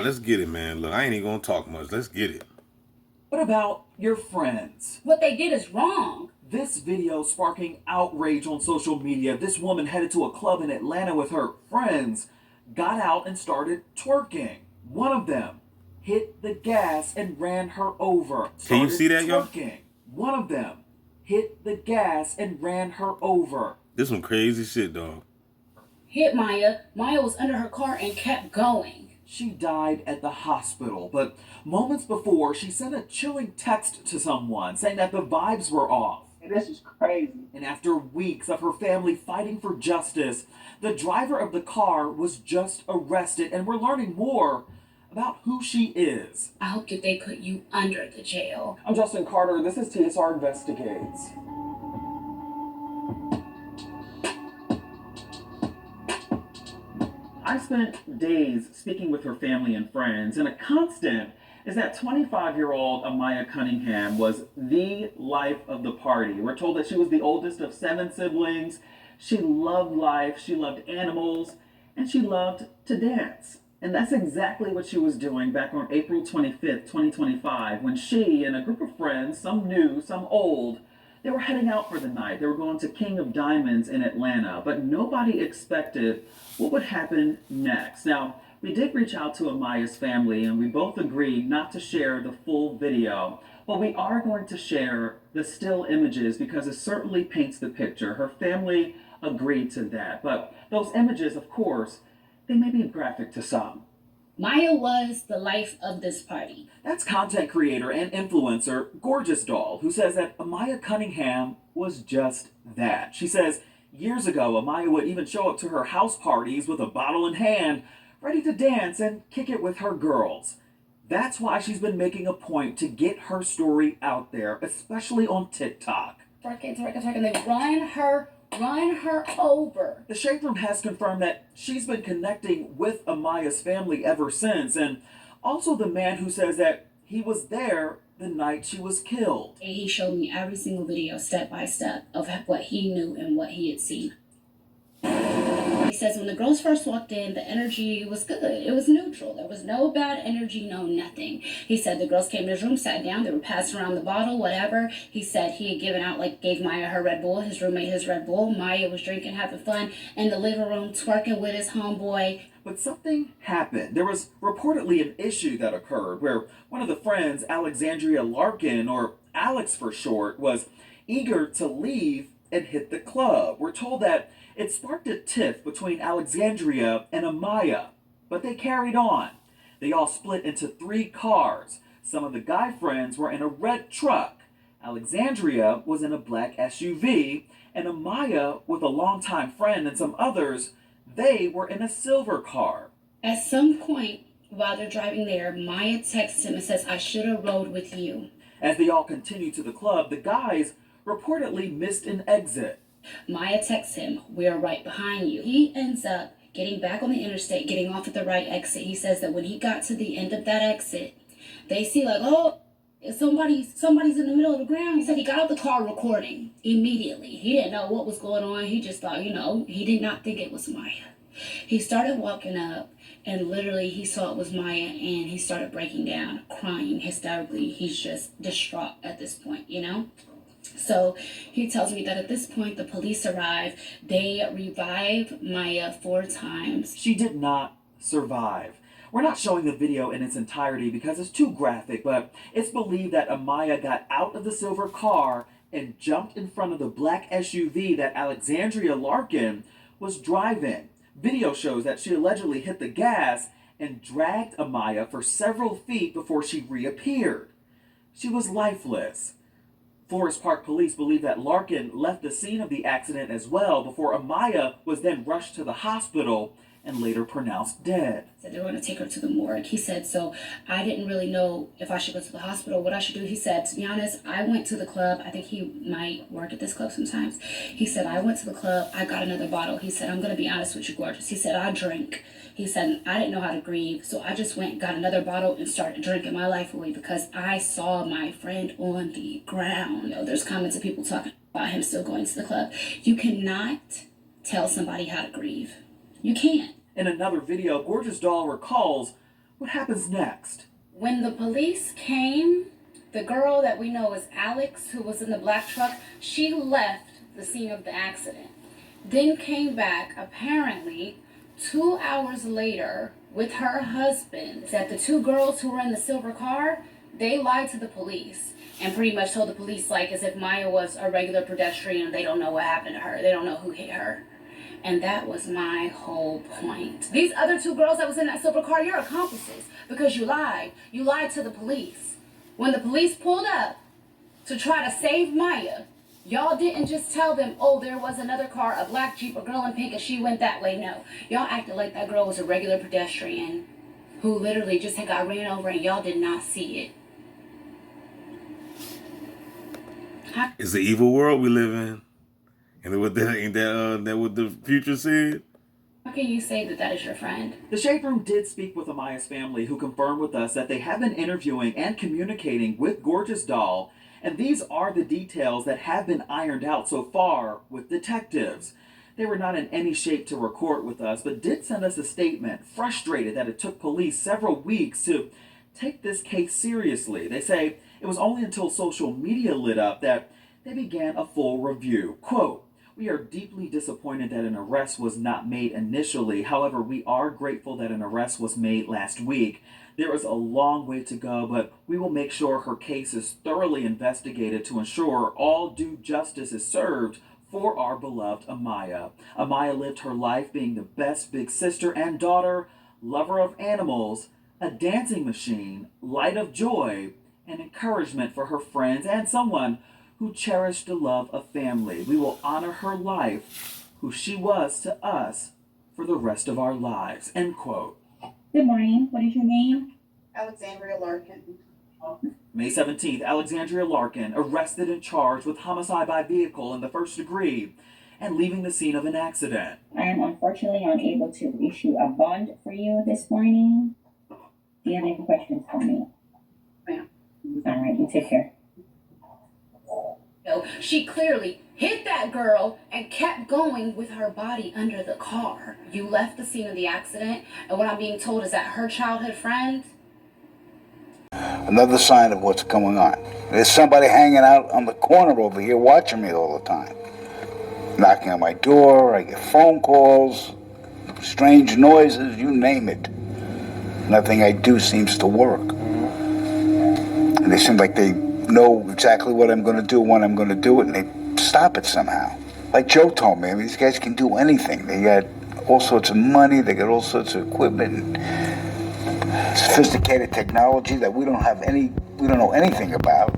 let's get it, man. Look, I ain't even gonna talk much. Let's get it. What about your friends? What they did is wrong. This video sparking outrage on social media. This woman headed to a club in Atlanta with her friends, got out and started twerking. One of them hit the gas and ran her over. Can you see that, y'all? One of them hit the gas and ran her over. This some crazy shit, dog. Hit Maya. Maya was under her car and kept going. She died at the hospital, but moments before, she sent a chilling text to someone saying that the vibes were off. This is crazy. And after weeks of her family fighting for justice, the driver of the car was just arrested, and we're learning more about who she is. I hope that they put you under the jail. I'm Justin Carter. This is TSR Investigates. I spent days speaking with her family and friends, and a constant is that 25-year-old Amaya Cunningham was the life of the party. We're told that she was the oldest of 7 siblings. She loved life, she loved animals, and she loved to dance. And that's exactly what she was doing back on April 25th, 2025, when she and a group of friends, some new, some old, they were heading out for the night. They were going to King of Diamonds in Atlanta, but nobody expected what would happen next. Now, we did reach out to Amaya's family, and we both agreed not to share the full video, but we are going to share the still images because it certainly paints the picture. Her family agreed to that, but those images, of course, they may be graphic to some. Maya was the life of this party. That's content creator and influencer Gorgeous Doll, who says that Amaya Cunningham was just that. She says years ago, Amaya would even show up to her house parties with a bottle in hand, ready to dance and kick it with her girls. That's why she's been making a point to get her story out there, especially on TikTok. Twerking, they run her over. The Shade Room has confirmed that she's been connecting with Amaya's family ever since, and also the man who says that he was there the night she was killed. He showed me every single video, step by step, of what he knew and what he had seen. He says when the girls first walked in, the energy was good. It was neutral. There was no bad energy, no nothing. He said the girls came to his room, sat down, they were passing around the bottle, whatever. He said he had given out, gave Maya her Red Bull, his roommate his Red Bull. Maya was drinking, having fun in the living room, twerking with his homeboy. But something happened. There was reportedly an issue that occurred where one of the friends, Alexandria Larkin, or Alex for short, was eager to leave and hit the club. We're told that it sparked a tiff between Alexandria and Amaya, but they carried on. They all split into 3 cars. Some of the guy friends were in a red truck. Alexandria was in a black SUV, and Amaya, with a longtime friend and some others, they were in a silver car. At some point, while they're driving there, Maya texts him and says, I should have rode with you. As they all continued to the club, the guys reportedly missed an exit. Maya texts him, we're right behind you. He ends up getting back on the interstate, getting off at the right exit. He says that when he got to the end of that exit, they see oh, somebody's in the middle of the ground. He said he got out the car recording immediately. He didn't know what was going on. He just thought, he did not think it was Maya. He started walking up, and literally he saw it was Maya, and he started breaking down, crying hysterically. He's just distraught at this point, So he tells me that at this point the police arrive. They revive Maya 4 times. She did not survive. We're not showing the video in its entirety because it's too graphic, but it's believed that Amaya got out of the silver car and jumped in front of the black SUV that Alexandria Larkin was driving. Video shows that she allegedly hit the gas and dragged Amaya for several feet before she reappeared. She was lifeless. Forest Park police believe that Larkin left the scene of the accident as well before Amaya was then rushed to the hospital and later pronounced dead. Said they were going to take her to the morgue. He said, so I didn't really know if I should go to the hospital, what I should do. He said, to be honest, I went to the club. I think he might work at this club sometimes. He said, I went to the club. I got another bottle. He said, I'm going to be honest with you, Gorgeous. He said, I drink. He said, I didn't know how to grieve, so I just went, got another bottle, and started drinking my life away because I saw my friend on the ground. There's comments of people talking about him still going to the club. You cannot tell somebody how to grieve. You can't. In another video, Gorgeous Doll recalls What happens next? When the police came, the girl that we know as Alex, who was in the black truck, she left the scene of the accident. Then came back, apparently, 2 hours later with her husband. That the two girls who were in the silver car, they lied to the police and pretty much told the police like as if Maya was a regular pedestrian and they don't know what happened to her. They don't know who hit her. And that was my whole point. These other two girls that was in that silver car, you're accomplices because you lied. You lied to the police. When the police pulled up to try to save Maya, y'all didn't just tell them, oh, there was another car, a black Jeep, a girl in pink, and she went that way. No. Y'all acted like that girl was a regular pedestrian who literally just had got ran over and y'all did not see it. It's the evil world we live in. And what that what the future said? How can you say that that is your friend? The Shade Room did speak with Amaya's family, who confirmed with us that they have been interviewing and communicating with Gorgeous Doll, and these are the details that have been ironed out so far with detectives. They were not in any shape to record with us, but did send us a statement, frustrated that it took police several weeks to take this case seriously. They say it was only until social media lit up that they began a full review. Quote, "We are deeply disappointed that an arrest was not made initially. However, we are grateful that an arrest was made last week. There is a long way to go, but we will make sure her case is thoroughly investigated to ensure all due justice is served for our beloved Amaya. Amaya lived her life being the best big sister and daughter, lover of animals, a dancing machine, light of joy, and encouragement for her friends, and someone who cherished the love of family. We will honor her life, who she was to us, for the rest of our lives." End quote. Good morning. What is your name? Alexandria Larkin. May 17th, Alexandria Larkin arrested and charged with homicide by vehicle in the first degree and leaving the scene of an accident. I am unfortunately unable to issue a bond for you this morning. Do you have any questions for me? Ma'am. All right, you take care. She clearly hit that girl and kept going with her body under the car. You left the scene of the accident, and what I'm being told is that her childhood friend. Another sign of what's going on. There's somebody hanging out on the corner over here watching me all the time. Knocking on my door, I get phone calls, strange noises, you name it. Nothing I do seems to work. And they seem like they know exactly what I'm going to do, when I'm going to do it, and they stop it somehow. Like Joe told me, I mean, these guys can do anything. They got all sorts of money, they got all sorts of equipment, and sophisticated technology that we don't know anything about.